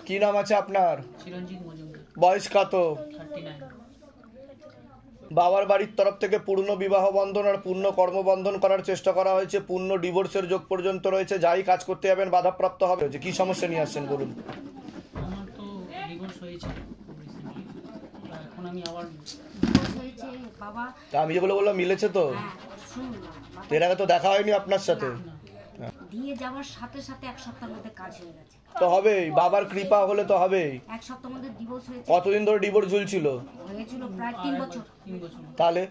কি নাম আছে আপনার? চিরঞ্জিত মজুমদার। বয়স কত? 39। বাবার বাড়ির তরফ থেকে পূর্ণ বিবাহ বন্ধন আর পূর্ণ কর্মবন্ধন করার চেষ্টা করা হয়েছে, পূর্ণ ডিভোর্সের যোগ পর্যন্ত রয়েছে, যাই কাজ করতে যাবেন বাধাপ্রাপ্ত হবে। কি সমস্যা নিয়ে আসছেন বলুন? আমার তো ডিভোর্স হয়েছে রিসেন্টলি, এখন আমি আবার বাবা আমি যেগুলো বললাম মিলেছে তো? এর আগে তো দেখা হয়নি আপনার সাথে। দিয়ে যাওয়ার সাথে সাথে এক সপ্তাহের মধ্যে কাজ হয়ে গেছে। তো হবেই, বাবার কৃপা হলে তো হবেই। এক সপ্তাহের মধ্যে ডিভোর্স হয়েছে। কতদিন ধরে ডিভোর্স ঝুলছিল? হয়েছিল প্রায় 3 বছর। তাহলে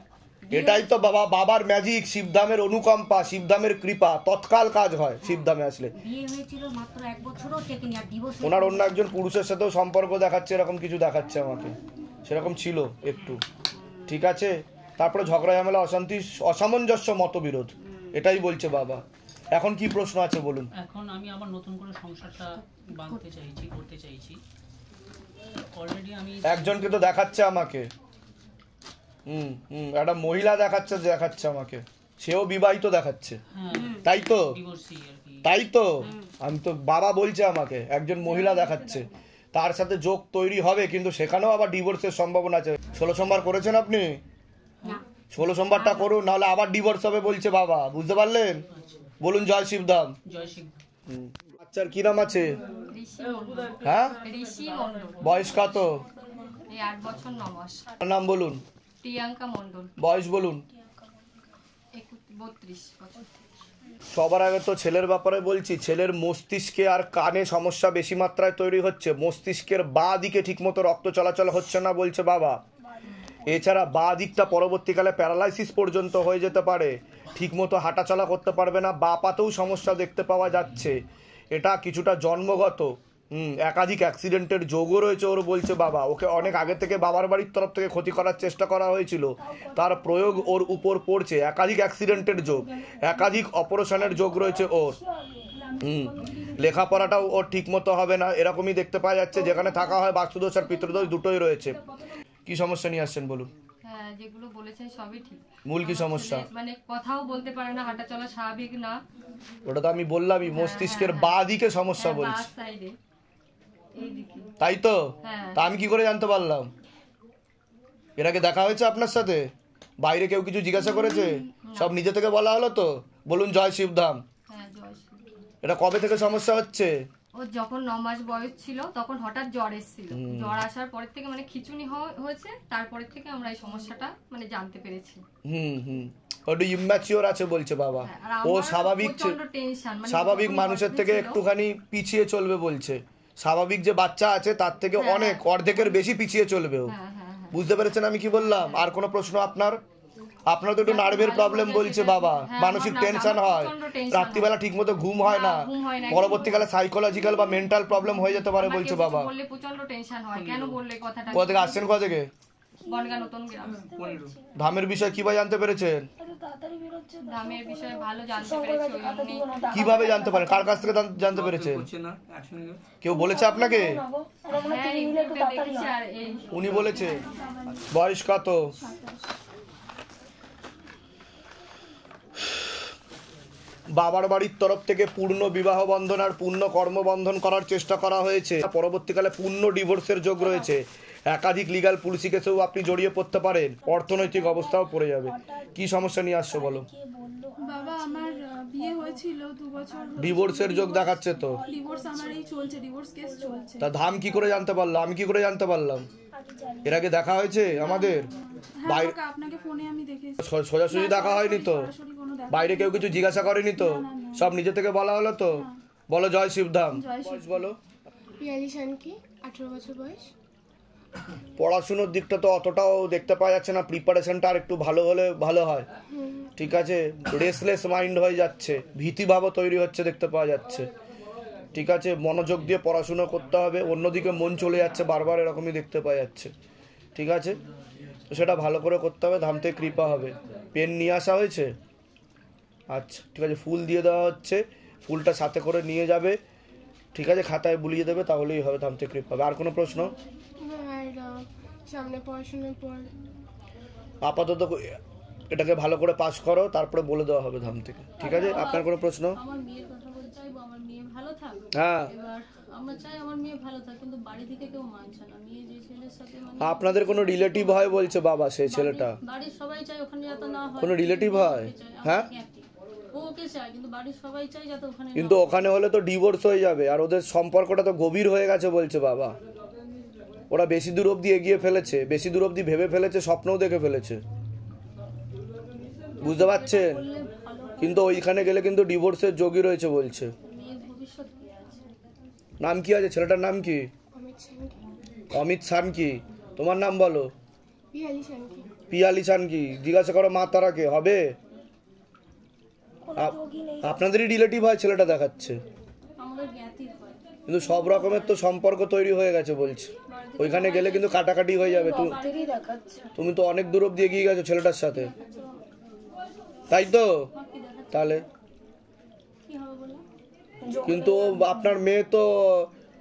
এটাই তো বাবার ম্যাজিক, শিবধামের অনুকম্পা, শিবধামের কৃপা, তৎকাল কাজ হয় শিবধামে আসলে। বিয়ে হয়েছিল মাত্র 1 বছরও টেকেনি, আর ডিভোর্স ওনার অন্য একজন পুরুষের সাথেও সম্পর্ক দেখাচ্ছে, এরকম কিছু দেখাচ্ছে আমাকে, সেরকম ছিল একটু। ঠিক আছে, তারপরে ঝগড়া ঝামেলা, অশান্তি, অসামঞ্জস্য, মতবিরোধ, এটাই বলছে বাবা। এখন কি প্রশ্ন আছে বলুন? এখন আমি আবার নতুন করে সংসারটা বাঁধতে চাইছি, করতে চাইছি। অলরেডি আমি একজনকে তো দেখাচ্ছে আমাকে, একটা মহিলা দেখাচ্ছে আমাকে, সেও বিবাহিত দেখাচ্ছে, তাই তো? ডিভোর্সি আর কি। তাই তো, আমি তো বাবা বলছে আমাকে একজন মহিলা দেখাচ্ছে, তার সাথে যোগ তৈরি হবে, কিন্তু সেখানেও আবার ডিভোর্সের সম্ভাবনা আছে। 16 সোমবার করেছেন আপনি? 16 সোমবারটা করুন, নাহলে আবার ডিভোর্স হবে বলছে বাবা, বুঝতে পারলেন? বলুন জয় শিবধাম। জয় শিবধাম। বাচ্চার কি নাম আছে? হ্যাঁ, ঋষি মণ্ডল। বয়স কত? 8 বছর 9 মাস। নাম বলুন। প্রিয়াঙ্কা মণ্ডল। বয়স বলুন। 32 বছর। সবার আগে তো ছেলের ব্যাপারে বলছি, ছেলের মস্তিষ্কে আর কানে সমস্যা বেশি মাত্রায় তৈরি হচ্ছে, মস্তিষ্কের বাঁ দিকে ঠিকমতো রক্ত চলাচল হচ্ছে না বলছে বাবা। এছাড়া বাঁ দিকটা পরবর্তীকালে প্যারালাইসিস পর্যন্ত হয়ে যেতে পারে, ঠিকমতো হাঁটাচলা করতে পারবে না, বাঁ পাতেও সমস্যা দেখতে পাওয়া যাচ্ছে। এটা কিছুটা জন্মগত, একাধিক অ্যাক্সিডেন্টের যোগও রয়েছে ওর বলছে বাবা। ওকে অনেক আগে থেকে বাবার বাড়ির তরফ থেকে ক্ষতি করার চেষ্টা করা হয়েছিল, তার প্রয়োগ ওর উপর পড়ছে। একাধিক অ্যাক্সিডেন্টের যোগ, একাধিক অপারেশনের যোগ রয়েছে ওর। লেখাপড়াটাও ওর ঠিকমতো হবে না, এরকমই দেখতে পাওয়া যাচ্ছে। যেখানে থাকা হয় বাস্তুদোষ আর পিতৃদোষ দুটোই রয়েছে। কি সমস্যা নিয়ে আসছেন বলুন? হ্যাঁ, যেগুলো বলেছেন সবই ঠিক। মূল কি সমস্যা? মানে কথাও বলতে পারে না, হাঁটা চলা স্বাভাবিক না। ওটা তো আমি বললামই, মস্তিষ্কের বাঁ দিকে সমস্যা বলছি, তাই তো? তা আমি কি করে জানতে পারলাম? এর আগে দেখা হয়েছে আপনার সাথে? বাইরে কেউ কিছু জিজ্ঞাসা করেছে? সব নিজে থেকে বলা হলো তো? বলুন জয় শিবধাম। এটা কবে থেকে সমস্যা হচ্ছে? ও যখন 9 মাস বয়স ছিল তখন হঠাৎ জ্বর এসেছিল। জ্বর আসার পর থেকে মানে খিঁচুনি হয়েছে, তারপরে থেকে আমরা এই সমস্যাটা মানে জানতে পেরেছি। ওটা ইম্যাচিওর আছে বলছে বাবা। ও স্বাভাবিক মানুষের থেকে একটুখানি পিছিয়ে চলবে বলছে। স্বাভাবিক যে বাচ্চা আছে তার থেকে অনেক অর্ধেকের বেশি পিছিয়ে চলবে ও। বুঝতে পেরেছেন আমি কি বললাম? আর কোনো প্রশ্ন আপনার? আপনার তো একটু নার্ভের প্রবলেম বলছে বাবা, মানসিক টেনশন হয়, রাত্রিবেলা ঠিকমতো ঘুম হয় না, পরবর্তীকালে সাইকোলজিক্যাল বা মেন্টাল প্রবলেম হয়ে যেতে পারে বলছে বাবা। কোথা থেকে আসছেন? কোথা থেকে? ধামের বিষয় কিভাবে জানতে পেরেছেন? কিভাবে জানতে পারেন? কার কাছ থেকে জানতে পেরেছেন? কেউ বলেছে আপনাকে? উনি বলেছে। বয়স কত? বাবার বাড়ির তরফ থেকে পূর্ণ বিবাহ বন্ধন আর পূর্ণ কর্মবন্ধন করার চেষ্টা করা হয়েছে, পরবর্তীকালে পূর্ণ ডিভোর্সের যোগ রয়েছে। একাধিক লিগাল পুলিশি কেসেও আপনি জড়িয়ে পড়তে পারেন, অর্থনৈতিক অবস্থাও পড়ে যাবে। কি সমস্যা নিয়ে আসছো বলো? বাবা আমার বিয়ে হয়েছিল 2 বছর, ডিভোর্সের যোগ দেখাচ্ছে তো? ডিভোর্স আমারই চলছে, ডিভোর্স কেস চলছে। তা ধাম কি করে জানতে পারলাম? আমি কি করে জানতে পারলাম? এর আগে দেখা হয়েছে আমাদের? বাইরে আপনাকে ফোনে আমি দেখেছি। সোজাসুজি দেখা হয়নি তো? বাইরে কেউ কিছু জিজ্ঞাসা করেনি তো? সব নিজে থেকে বলা হলো তো? বলো জয় শিবধাম। বলো। কি 18 বছর বয়স। পড়াশুনোর দিকটা তো অতটাও দেখতে পাওয়া যাচ্ছে না, প্রিপারেশনটা আর একটু ভালো হলে ভালো হয়। ঠিক আছে, রেসলেস মাইন্ড হয়ে যাচ্ছে, ভীতিভাবও তৈরি হচ্ছে দেখতে পাওয়া যাচ্ছে। ঠিক আছে, মনোযোগ দিয়ে পড়াশুনো করতে হবে, অন্যদিকে মন চলে যাচ্ছে বারবার, এরকমই দেখতে পাওয়া যাচ্ছে। ঠিক আছে, তো সেটা ভালো করে করতে হবে, ধাম থেকে কৃপা হবে। পেন নিয়ে আসা হয়েছে? আচ্ছা ঠিক আছে, ফুল দিয়ে দেওয়া হচ্ছে, ফুলটা সাথে করে নিয়ে যাবে। ঠিক আছে, খাতায় বুলিয়ে দেবে, তাহলেই হবে, ধাম থেকে কৃপা হবে। আর কোনো প্রশ্ন? সামনে পড়াশোনার পর আপাতত এটাকে ভালো করে পাস করো, তারপরে বলে দেওয়া হবে ধাম থেকে। ঠিক আছে, আপনার কোনো প্রশ্ন? আমার মেয়ের কথা বলতে চাইবো, আমার মেয়ে ভালো থাকবে। হ্যাঁ, এবার আমরা চাই আমার মেয়ে ভালো থাকে, কিন্তু বাড়ি থেকে কেউ মানছে না। মেয়ে যে ছেলের সাথে মানে আপনাদের কোনো রিলেটিভ হয় বলছে বাবা সেই ছেলেটা? বাড়ির সবাই চায় ওখানে যাতে না হয়। কোনো রিলেটিভ হয়? হ্যাঁ, ও ওকে চায়, কিন্তু বাড়ির সবাই চায় যাতে ওখানে না কিন্তু ওখানে হলে তো ডিভোর্স হয়ে যাবে, আর ওদের সম্পর্কটা তো গভীর হয়ে গেছে বলছে বাবা। ওরা বেশি দূর অবধি এগিয়ে ফেলেছে, বেশি দূর অবধি ভেবে ফেলেছে, স্বপ্নও দেখে ফেলেছে, বুঝতে পারছেন? করলে ভালো হয়। কিন্তু ওইখানে গেলে কিন্তু ডিভোর্সের যোগই রয়েছে বলছে। মেয়ের ভবিষ্যৎ কি আছে? নাম কি আছে ছেলেটার? নাম কি? অমিত শানকি। অমিত শানকি। তোমার নাম বলো? পিয়ালি শানকি। পিয়ালি শানকি। জিজ্ঞাসা করো মা তারাকে, হবে? আপনাদেরই রিলেটিভ হয় ছেলেটা দেখাচ্ছে, আমাদের জ্ঞাতির হয়। কিন্তু সব রকমের তো সম্পর্ক তৈরি হয়ে গেছে বলছে। ওইখানে গেলে কিন্তু কাটাকাটি হয়ে যাবে। তুমি তো অনেক দূর অব্দি এগিয়ে গেছো ছেলেটার সাথে, তাই তো? তাহলে কি হবে বলে? কিন্তু আপনার মেয়ে তো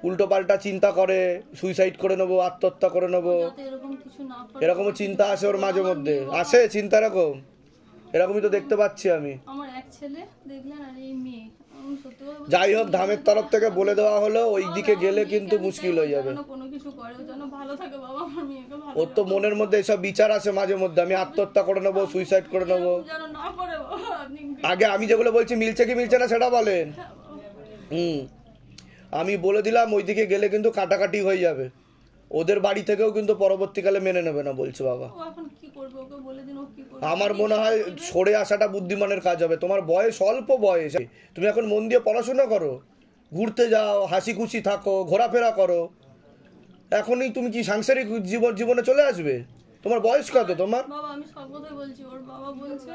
উল্টো পাল্টা চিন্তা করে, সুইসাইড করে নেবো, আত্মহত্যা করে নেবো, যাতে এরকম কিছু না করে। এরকমও চিন্তা আসে ওর মাঝে মধ্যে। আসে চিন্তা এরকম? এরকমই তো দেখতে পাচ্ছি আমি। আমার এক ছেলে দেখলেন, আর এই মেয়ে। আমি সত্যি কথা বলতে যাই হোক, ধামের তরফ থেকে বলে দেওয়া হলো ওই দিকে গেলে কিন্তু মুশকিল হয়ে যাবে। যেন কোনো কিছু করে, ও যেন ভালো থাকে বাবা, আমার মেয়েকে ভালো ওর তো মনের মধ্যে এসব বিচার আসে মাঝে মধ্যে, আমি আত্মহত্যা করে নেবো, সুইসাইড করে নেবো। যেন না করে বাবা। আপনি আগে আমি যেগুলো বলছি মিলছে কি মিলছে না সেটা বলেন। আমি বলে দিলাম ওই দিকে গেলে কিন্তু কাটাকাটি হয়ে যাবে, ওদের বাড়ি থেকেও কিন্তু পরবর্তীকালে মেনে নেবে না বলছে বাবা। ও এখন কি করবে? ওকে বলে দিন ও কি করবে। আমার মনে হয় সরে আসাটা বুদ্ধিমানের কাজ হবে। তোমার বয়স অল্প বয়স, তুমি এখন মন দিয়ে পড়াশোনা করো, ঘুরতে যাও, হাসি খুশি থাকো, ঘোরাফেরা করো। এখনই তুমি কি সাংসারিক জীবনে চলে আসবে? তোমার বয়স কত তোমার? বাবা আমি সব কথাই বলছি। ওর বাবা বলছে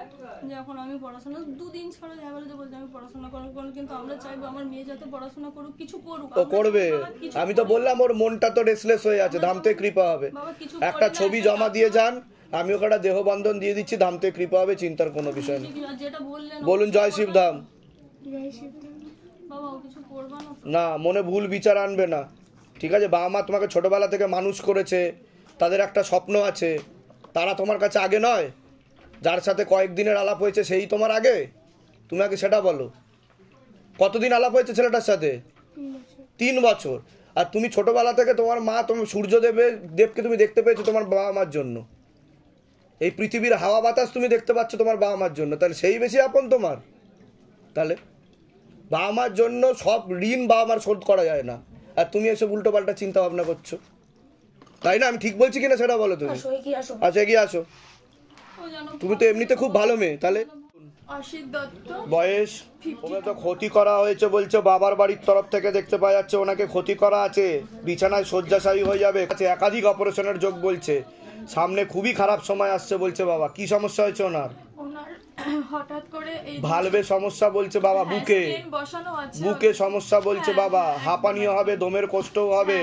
যে এখন আমি পড়াশোনা দুদিন ছাড়া যাবে, যে বলছে আমি পড়াশোনা করবো, কিন্তু আমরা চাইবো আমার মেয়ে যাতে পড়াশোনা করুক, কিছু করুক। ও করবে, আমি তো বললাম ওর মনটা তো রেসলেস হয়ে আছে, ধামতে কৃপা হবে। একটা ছবি জমা দিয়ে যান, আমি ওখানে দেহবন্ধন দিয়ে দিচ্ছি, ধামতে কৃপা হবে, চিন্তার কোনো বিষয় নেই। যেটা বললেন বলুন জয় শিবধাম। জয় শিবধাম। বাবা ও কিছু করবে না? না, মনে ভুল বিচার আনবে না, ঠিক আছে? বাবা মা তোমাকে ছোটবেলা থেকে মানুষ করেছে, তাদের একটা স্বপ্ন আছে, তারা তোমার কাছে আগে নয়? যার সাথে কয়েকদিনের আলাপ হয়েছে সেই তোমার আগে? তুমি আগে সেটা বলো। কতদিন আলাপ হয়েছে ছেলেটার সাথে? 3 বছর। আর তুমি ছোটবেলা থেকে তোমার মা, তুমি দেবকে তুমি দেখতে পেয়েছো তোমার বাবা মার জন্য, এই পৃথিবীর হাওয়া বাতাস তুমি দেখতে পাচ্ছ তোমার বাবা মার জন্য, তাহলে সেই বেশি আপন তোমার? তাহলে বাবা মার জন্য সব ঋণ বাবা মার শোধ করা যায় না, আর তুমি এসব উল্টো পাল্টা চিন্তা ভাবনা করছো, তাই না? আমি ঠিক বলছি কিনা সেটা বলো তুমি। আচ্ছা এগিয়ে আসো। তুমি তো এমনিতে খুব ভালো মেয়ে। তাহলে অসিত দত্ত। বয়স? ওকে তো ক্ষতি করা হয়েছে বলছে বাবার বাড়ির তরফ থেকে, দেখতে পাওয়া যাচ্ছে ওনাকে ক্ষতি করা আছে, বিছানায় শয্যাশায়ী হয়ে যাবে, একাধিক অপারেশনের যোগ বলছে, সামনে খুবই খারাপ সময় আসছে বলছে বাবা। কি সমস্যা হয়েছে ওনার? ওনার হঠাৎ করে এই ভালভে সমস্যা বলছে বাবা, বুকে স্টেন বসানো আছে। বুকে সমস্যা বলছে বাবা, হাঁপানিও হবে, দমের কষ্টও হবে,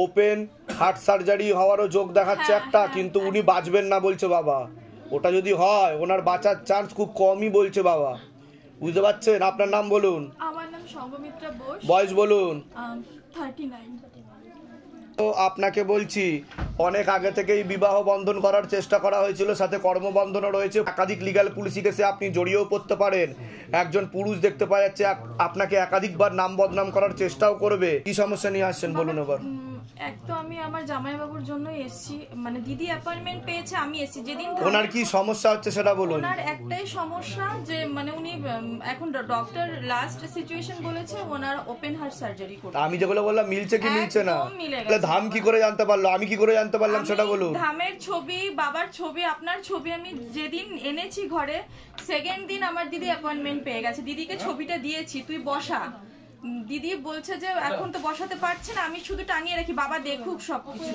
ওপেন হার্ট সার্জারি হওয়ারও যোগ দেখাচ্ছে একটা, কিন্তু উনি বাঁচবেন না বলছে বাবা। ওটা যদি হয় ওনার বাঁচার চান্স খুব কমই বলছে বাবা, বুঝতে পারছেন? আপনার নাম বলুন। আমার নাম সঙ্গমিত্রা বোস। বয়স বলুন। 39। তো আপনাকে বলছি, অনেক আগে থেকেই বিবাহ বন্ধন করার চেষ্টা করা হয়েছিল, সাথে কর্মবন্ধনও রয়েছে, একাধিক লিগ্যাল পুলিশি কেসে আপনি জড়িয়েও পড়তে পারেন। একজন পুরুষ দেখতে পাওয়া যাচ্ছে আপনাকে একাধিকবার নাম বদনাম করার চেষ্টাও করবে। কি সমস্যা নিয়ে আসছেন বলুন এবার। এক তো আমি আমার জামাইবাবুর জন্য এসেছি, মানে দিদি অ্যাপয়েন্টমেন্ট পেয়েছে, আমি এসেছি যেদিন। ওনার কি সমস্যা হচ্ছে সেটা বলুন। ওনার একটাই সমস্যা যে মানে উনি এখন ডক্টর লাস্ট সিচুয়েশন বলেছে ওনার ওপেন হার্ট সার্জারি করতে। আমি যেগুলো বললাম মিলছে কি মিলছে না? তাহলে ধাম কি করে জানতে পারলো, আমি কি করে জানতে পারলাম সেটা বলুন। ধামের ছবি, বাবার ছবি, আপনার ছবি আমি যেদিন এনেছি ঘরে, সেকেন্ড দিন আমার দিদি অ্যাপয়েন্টমেন্ট পেয়ে গেছে। দিদিকে ছবিটা দিয়েছি, তুই বসা। দিদি বলছে যে এখন তো বসাতে পারছে না, আমি শুধু টাঙিয়ে রাখি, বাবা দেখুক সবকিছু।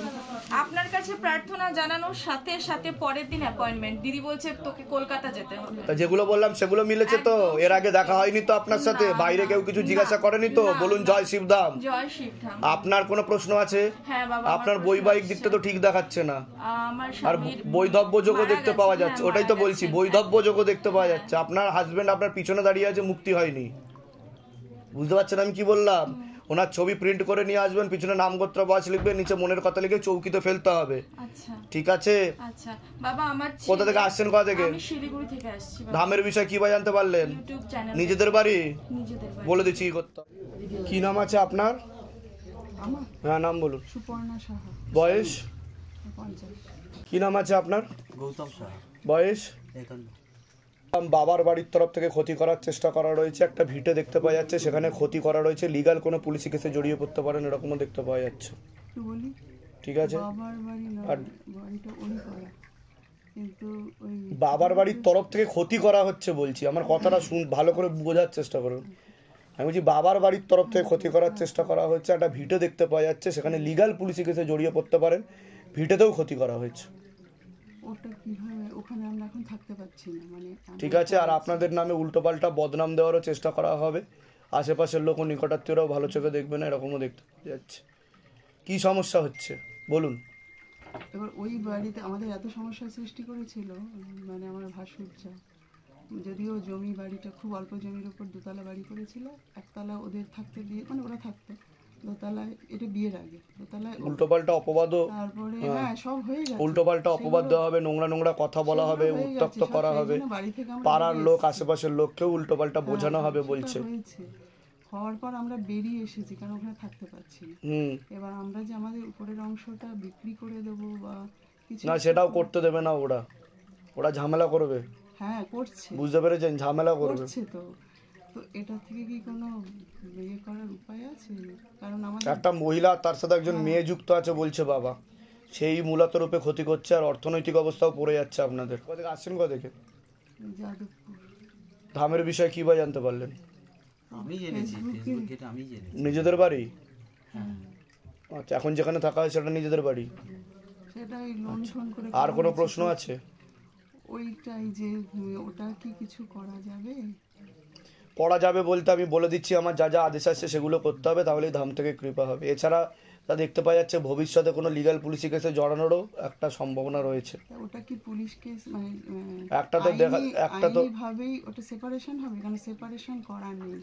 আপনার কাছে প্রার্থনা জানানোর সাথে সাথে পরের দিন অ্যাপয়েন্টমেন্ট। দিদি বলছে তোকে কলকাতা যেতে হবে। তা যেগুলো বললাম সেগুলো মিলেছে তো? এর আগে দেখা হয়নি তো আপনার সাথে? বাইরে কেউ কিছু জিজ্ঞাসা করেনি তো? বলুন জয় শিবধাম। জয় শিবধাম। আপনার কোনো প্রশ্ন আছে? হ্যাঁ বাবা। আপনার বৈবাহিক দিকটা তো ঠিক দেখাচ্ছে না, আমার আর বৈধব্য যোগও দেখতে পাওয়া যাচ্ছে। ওটাই তো বলছি, বৈধব্য যোগও দেখতে পাওয়া যাচ্ছে। আপনার হাজবেন্ড আপনার পিছনে দাঁড়িয়ে আছে, মুক্তি হয়নি, বুঝতে পারছেন আমি কি বললাম? ওনার ছবি প্রিন্ট করে নিয়ে আসবেন, পিছনে নামগোত্র বয়স লিখবেন, নিচে মনের কথা লিখে চৌকিতে ফেলতে হবে। আচ্ছা ঠিক আছে? আচ্ছা বাবা। আমার কোথা থেকে আসছেন, কোথা থেকে? আমি শিলিগুড়ি থেকে আসছি। ধামের বিষয় কি বা জানতে পারলেন? YouTube channel. নিজেদের বাড়ি? নিজেদের বাড়ি। বলে দিচ্ছি কি করতে হবে। কি নাম আছে আপনার? আমার হ্যাঁ, নাম বলুন। সুপর্ণা সাহা, বয়স? 50। কি নাম আছে আপনার? গৌতম সাহা, বয়স? 51। বাবার বাড়ির তরফ থেকে ক্ষতি করার চেষ্টা করা রয়েছে, একটা ভিটে দেখতে পাওয়া যাচ্ছে, সেখানে ক্ষতি করা রয়েছে, লিগ্যাল কোনো পুলিশি কেসে জড়িয়ে পড়তে পারেন এরকমও দেখতে পাওয়া যাচ্ছে। একটু বলি, ঠিক আছে, বাবার বাড়ি না, আর- বাড়িটা ওই করা, কিন্তু ওই বাবার বাড়ির তরফ থেকে ক্ষতি করা হচ্ছে বলছি, আমার কথাটা ভালো করে বোঝার চেষ্টা করুন। আমি বলছি বাবার বাড়ির তরফ থেকে ক্ষতি করার চেষ্টা করা হচ্ছে, একটা ভিটে দেখতে পাওয়া যাচ্ছে, সেখানে লিগ্যাল পুলিশি কেসে জড়িয়ে পড়তে পারেন, ভিটেতেও ক্ষতি করা হয়েছে। ওটা কিভাবে, ওখানে আমরা এখন থাকতে পারছি না, মানে ঠিক আছে, আর আপনাদের নামে উল্টোপাল্টা বদনাম দেওয়ারও চেষ্টা করা হবে, আশেপাশের লোক ও নিকটাত্মীয়রাও ভালো চোখে দেখবে না, এরকমও দেখতে পাওয়া যাচ্ছে। কী সমস্যা হচ্ছে বলুন? এবার ওই বাড়িতে আমাদের এত সমস্যার সৃষ্টি করেছিল, মানে আমার ভাসুরজা, যদিও জমি বাড়িটা খুব অল্প জমির উপর দোতলা বাড়ি করেছিল, একতলা ওদের থাকতে দিয়ে, মানে ওরা থাকতো দোতলায়, এটা বিয়ের আগে দোতলায়, উল্টোপাল্টা অপবাদও, তারপরে হ্যাঁ সব হয়ে গেছে, উল্টোপাল্টা অপবাদ দেওয়া হবে, নোংরা নোংরা কথা বলা হবে, সেগুলো হয়ে উত্তপ্ত গেছে, করা সেই হবে, জন্য বাড়ি থেকে আমরা পাড়ার বেরিয়ে লোক এসেছি। আশেপাশের লোককেও উল্টোপাল্টা বোঝানো হবে সেটা বলছে। হয়েছে। হওয়ার পর আমরা বেরিয়ে এসেছি, কারণ ওখানে থাকতে পারছি না। হুম, এবার আমরা যে আমাদের উপরের অংশটা বিক্রি করে দেবো বা কিছু, না সেটাও করতে দেবে না ওরা, ওরা ঝামেলা করবে, হ্যাঁ করছে, বুঝতে পেরেছেন, ঝামেলা করবে। করছে তো, তো এটা থেকে কি কোনো ইয়ে করার উপায় আছে? কারণ আমাদের একটা মহিলা তার সাথে একজন মেয়ে যুক্ত আছে বলছে বাবা, সেই মূলত রূপে ক্ষতি করছে, আর অর্থনৈতিক অবস্থাও পড়ে যাচ্ছে আপনাদের। কোথেকে আসছেন, কোথেকে? যাদবপুর ধামের বিষয়ে কী বা জানতে পারলেন? আমি জেনেছি, ফেসবুক যেটা আমি জেনেছি। নিজেদের বাড়ি? আচ্ছা, এখন যেখানে থাকা হয় সেটা নিজেদের বাড়ি। সেটা ওই লোন ফোন করে আর কোনো করা প্রশ্ন হয়েছে। আছে? ওইটাই যে ওটা কি কিছু করা যাবে? পড়া যাবে বলতে আমি বলে দিচ্ছি, আমার যা যা আদেশ আসছে সেগুলো করতে হবে, তাহলেই ধাম থেকে কৃপা হবে। এছাড়া তা দেখতে পাওয়া যাচ্ছে ভবিষ্যতে কোনো লিগ্যাল পুলিশি কেসে জড়ানোরও একটা সম্ভাবনা রয়েছে। তা ওটা কি পুলিশ কেস, মানে একটা তো একটা তো ভাবেই ওটা সেপারেশন হবে, কারণ সেপারেশন করা নেই।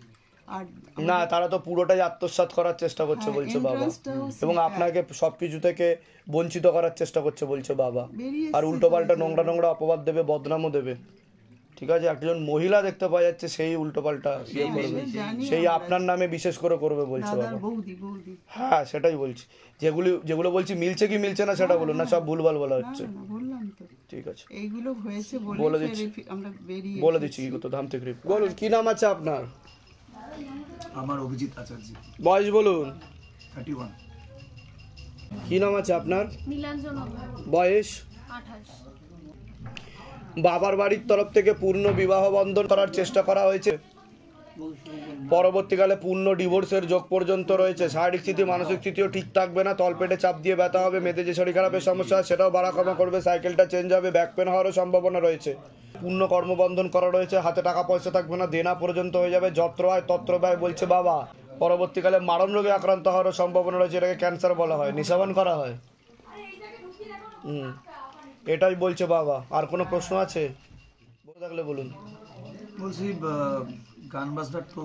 আর না, তারা তো পুরোটাই আত্মসাৎ করার চেষ্টা করছে হ্যাঁ, বলছে বাবা, entrance-টাও এবং সেটা। আপনাকে সবকিছু থেকে বঞ্চিত করার চেষ্টা করছে বলছে বাবা, বেরিয়ে আর এসছে উল্টোপাল্টা কয়েকজন। নোংরা নোংরা অপবাদ দেবে, বদনামও দেবে। ঠিক আছে, একজন মহিলা দেখতে পাওয়া যাচ্ছে সেই উল্টোপাল্টা ইয়ে করবে, জানি সেই আমরা, আপনার নামে বিশেষ করে করবে বলছে দাদার বাবা। বৌদি হ্যাঁ, সেটাই বলছি, যেগুলো বলছি মিলছে কি মিলছে না সেটা বলুন না, সব ভুলভাল বলা না হচ্ছে। না বললাম তো, ঠিক আছে, এইগুলো হয়েছে বলে বলে দিচ্ছি। আমরা বেরিয়ে বলে দিচ্ছি কি করতে ধাম থেকে। বলুন কি নাম আছে আপনার? আমার অভিজিৎ আচার্য, বয়স বলুন। 31। কি নাম আছে আপনার? নীলাঞ্জন, বয়স? 28। বাবার বাড়ির তরফ থেকে পূর্ণ বিবাহ বন্ধন করার চেষ্টা করা হয়েছে, পরবর্তীকালে পূর্ণ ডিভোর্সের যোগ পর্যন্ত রয়েছে। শারীরিক স্থিতি মানসিক স্থিতিও ঠিক থাকবে না, তলপেটে চাপ দিয়ে ব্যথা হবে, মেয়েদের যে শরীর খারাপের সমস্যা হয় সেটাও বাড়া কমা করবে, সাইকেলটা চেঞ্জ হবে, ব্যাক পেন হওয়ারও সম্ভাবনা রয়েছে। পূর্ণ কর্মবন্ধন করা রয়েছে, হাতে টাকা পয়সা থাকবে না, দেনা পর্যন্ত হয়ে যাবে, যত্র হয় তত্র ব্যয় বলছে বাবা। পরবর্তীকালে মারণ রোগে আক্রান্ত হওয়ারও সম্ভাবনা রয়েছে, এটাকে ক্যান্সার বলা হয়, নিঃসাবান করা হয়। এটাই বলছে বাবা। আর কোনো প্রশ্ন আছে? বলে থাকলে বলুন। বলছি গান বাজনার তো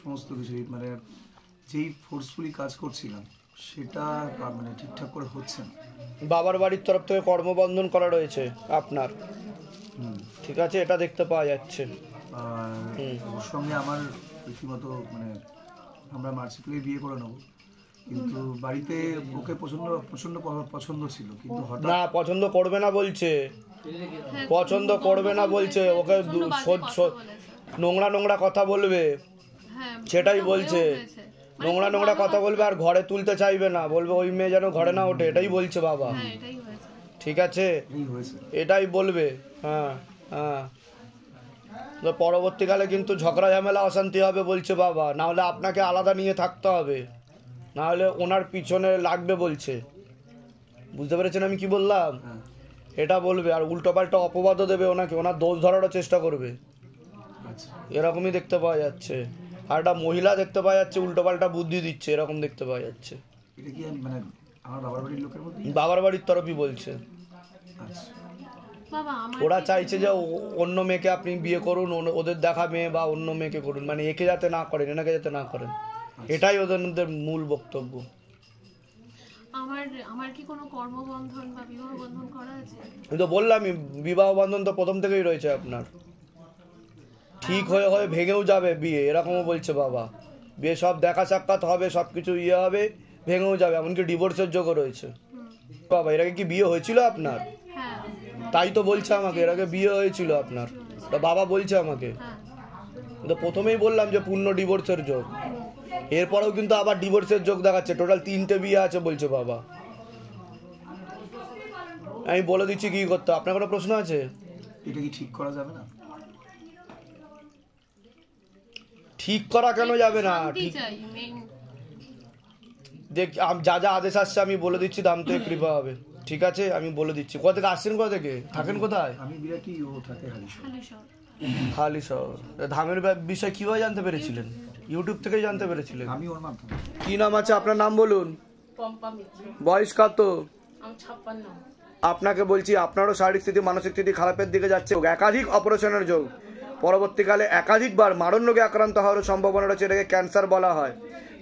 সমস্ত কিছুই, মানে যেই ফোর্সফুলি কাজ করছিলাম সেটা মানে ঠিকঠাক করে হচ্ছে না। বাবার বাড়ির তরফ থেকে কর্মবন্ধন করা রয়েছে আপনার, ঠিক আছে, এটা দেখতে পাওয়া যাচ্ছে। আর ওর সঙ্গে আমার রীতিমতো মানে আমরা মার্চিক্যালি বিয়ে করে নেবো, কিন্তু বাড়িতে ওকে প্রচন্ড পছন্দ ছিল, কিন্তু হঠাৎ না, পছন্দ করবে না বলছে, পছন্দ করবে না বলছে, ওকে নোংরা নোংরা কথা বলবে, সেটাই বলছে, নোংরা নোংরা কথা বলবে, আর ঘরে তুলতে চাইবে না, বলবে ওই মেয়ে যেন ঘরে না ওঠে, এটাই বলছে বাবা। ঠিক আছে, এটাই বলবে। হ্যাঁ হ্যাঁ, তো পরবর্তীকালে কিন্তু ঝগড়া ঝামেলা অশান্তি হবে বলছে বাবা, না হলে আপনাকে আলাদা নিয়ে থাকতে হবে, না হলে ওনার পিছনে লাগবে বলছে। বুঝতে পেরেছেন আমি কি বললাম? এটা বলবে, আর উল্টোপাল্টা অপবাদও দেবে ওনাকে, ওনার দোষ ধরারও চেষ্টা করবে, এরকমই দেখতে পাওয়া যাচ্ছে। আর একটা মহিলা দেখতে পাওয়া যাচ্ছে উল্টোপাল্টা বুদ্ধি দিচ্ছে, এরকম দেখতে পাওয়া যাচ্ছে। এটা কি মানে আমার বাবার বাড়ির লোকের মধ্যে? বাবার বাড়ির তরফই বলছে। ওরা চাইছে যে অন্য মেয়েকে আপনি বিয়ে করুন, ওদের দেখা মেয়ে বা অন্য মেয়েকে করুন, মানে একে যাতে না করেন, এনাকে যাতে না করেন, এটাই ওদের মূল বক্তব্য। আমার কি কোনো কর্মবন্ধন বা বিবাহ বন্ধন করা আছে? আমি তো বললামই, বিবাহ বন্ধন তো প্রথম থেকেই রয়েছে আপনার, ঠিক হয়ে ভেঙেও যাবে বিয়ে, এরকমও বলছে বাবা। বিয়ে সব দেখা সাক্ষাৎ হবে, সব কিছু ইয়ে হবে, ভেঙেও যাবে, এমনকি ডিভোর্সের যোগও রয়েছে। বাবা এর আগে কি বিয়ে হয়েছিল আপনার? হ্যাঁ তাই তো বলছে আমাকে এর আগে বিয়ে হয়েছিল আপনার, তা বাবা বলছে আমাকে। তো প্রথমেই বললাম যে পূর্ণ ডিভোর্সের যোগ, এরপরেও কিন্তু আবার ডিভোর্সের যোগ দেখাচ্ছে, টোটাল 3টে বিয়ে আছে বলছে বাবা। আমি বলে দিচ্ছি কি করতে, আপনার কোনো প্রশ্ন আছে? এটা কি ঠিক করা যাবে না? ঠিক করা কেন যাবে না? ঠিক চাই মেন দেখ যা যা আদেশ আসছে আমি বলে দিচ্ছি, দাম তো কৃপা হবে। ঠিক আছে আমি বলে দিচ্ছি। কোথা থেকে আসছেন, কোথা থেকে থাকেন, কোথায়? আমি বিরাটি ও থাকে হালিশহর। হালি শহর। ধামের বিষয় কিভাবে জানতে পেরেছিলেন? ইউটিউব থেকেই জানতে পেরেছিলেন? আমি ওর মাধ্যমে। কি নাম আছে আপনার? নাম বলুন। পম্পা মিত্র। বয়স কত? আমি 56। আপনাকে বলছি আপনারও শারীরিক স্থিতি মানসিক স্থিতি খারাপের দিকে যাচ্ছে, একাধিক অপারেশনের যোগ, পরবর্তীকালে একাধিকবার মারণ রোগে আক্রান্ত হওয়ার সম্ভাবনা রয়েছে, এটাকে ক্যান্সার বলা হয়।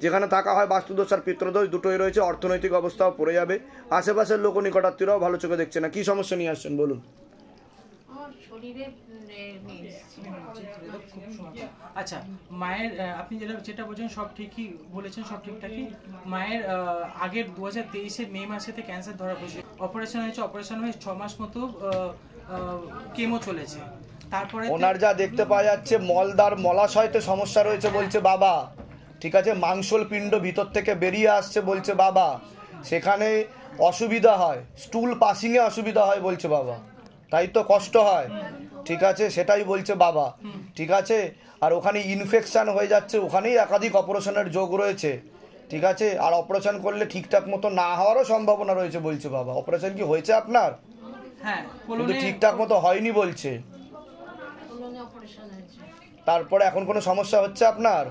যেখানে থাকা হয় বাস্তুদোষ আর পিতৃদোষ দুটোই রয়েছে, অর্থনৈতিক অবস্থাও পড়ে যাবে, আশেপাশের লোক নিকটাত্মীয়রাও ভালো চোখে দেখছে না। কি সমস্যা নিয়ে আসছেন বলুন? আমার শরীরে আচ্ছা মায়ের আপনি যেটা বলছেন সব ঠিকই বলেছেন, সব ঠিকঠাকই। মায়ের আগের 2023-এর মে মাসেতে ক্যান্সার ধরা পড়েছে, অপারেশন হয়েছে, অপারেশন হয়ে 6 মাস মতো কেমো চলেছে। তারপরে ওনার যা দেখতে পাওয়া যাচ্ছে মলদার মলাশয়তে সমস্যা রয়েছে বলছে বাবা। ঠিক আছে, মাংসল পিণ্ড ভিতর থেকে বেরিয়ে আসছে বলছে বাবা, সেখানে অসুবিধা হয়, স্টুল পাসিংয়ে অসুবিধা হয় বলছে বাবা, তাই তো কষ্ট হয়। ঠিক আছে সেটাই বলছে বাবা। ঠিক আছে, আর ওখানে ইনফেকশন হয়ে যাচ্ছে, ওখানেই একাধিক অপারেশনের যোগ রয়েছে। ঠিক আছে, আর অপারেশন করলে ঠিকঠাক মতো না হওয়ারও সম্ভাবনা রয়েছে বলছে বাবা। অপারেশন কি হয়েছে আপনার? হ্যাঁ, কিন্তু ঠিকঠাক মতো হয়নি বলছে। কোলনে অপারেশন হয়েছে। তারপরে এখন কোনো সমস্যা হচ্ছে আপনার?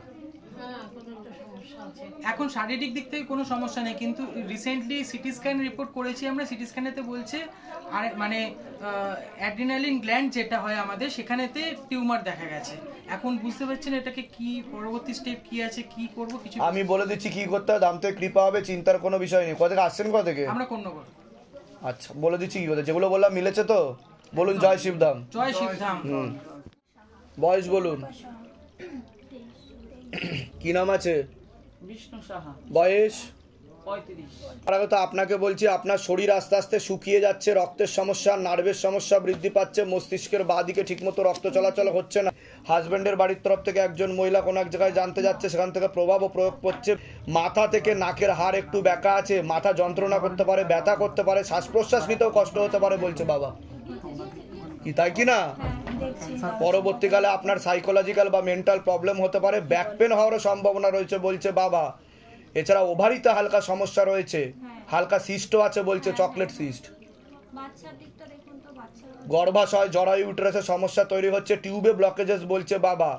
হ্যাঁ, কোনো একটা সমস্যা আছে। এখন শারীরিক দিক থেকে কোনো সমস্যা নেই, কিন্তু রিসেন্টলি সিটি স্ক্যান রিপোর্ট করেছি আমরা। সিটি স্ক্যানেতে বলছে আর মানে অ্যাড্রিনালিন গ্ল্যান্ড যেটা হয় আমাদের, সেখানেতে টিউমার দেখা গেছে। এখন বুঝতে পারছেন এটাকে কি পরবর্তী স্টেপ কি আছে, কি করব কিছু আমি বলে দিচ্ছি কি করতে হবে, দাম থেকে কৃপা হবে, চিন্তার কোনো বিষয় নেই। কোথা থেকে আসছেন, কোথা থেকে? আমরা কোন নগর। আচ্ছা বলে দিচ্ছি কি করতে, যেগুলো বললাম মিলেছে তো? বলুন জয় শিবধাম। জয় শিবধাম। বয়স বলুন। কি নাম আছে? বিষ্ণু সাহা। বয়স? 35। আর তো আপনাকে বলছি আপনার শরীর আস্তে আস্তে শুকিয়ে যাচ্ছে, রক্তের সমস্যা, নার্ভের সমস্যা বৃদ্ধি পাচ্ছে, মস্তিষ্কের বাঁ দিকে ঠিকমতো রক্ত চলাচল হচ্ছে না। হাজব্যান্ডের বাড়ির তরফ থেকে একজন মহিলা কোনো এক জায়গায় জানতে যাচ্ছে, সেখান থেকে প্রভাবও প্রয়োগ করছে। মাথা থেকে নাকের হাড় একটু ব্যাকা আছে, মাথা যন্ত্রণা করতে পারে, ব্যথা করতে পারে, শ্বাস প্রশ্বাস নিতেও কষ্ট হতে পারে বলছে বাবা। কি তাই কি না? পরবর্তীকালে আপনার সাইকোলজিক্যাল বা মেন্টাল প্রবলেম হতে পারে, ব্যাক পেন হওয়ারও সম্ভাবনা রয়েছে বলছে বাবা। এছাড়া ওভারিতে হালকা সমস্যা রয়েছে, হালকা সিস্টও আছে বলছে, চকলেট সিস্ট। গর্ভাশয় জরায়ু ইউটেরাসের সমস্যা তৈরি হচ্ছে, টিউবে ব্লকেজেস বলছে বাবা,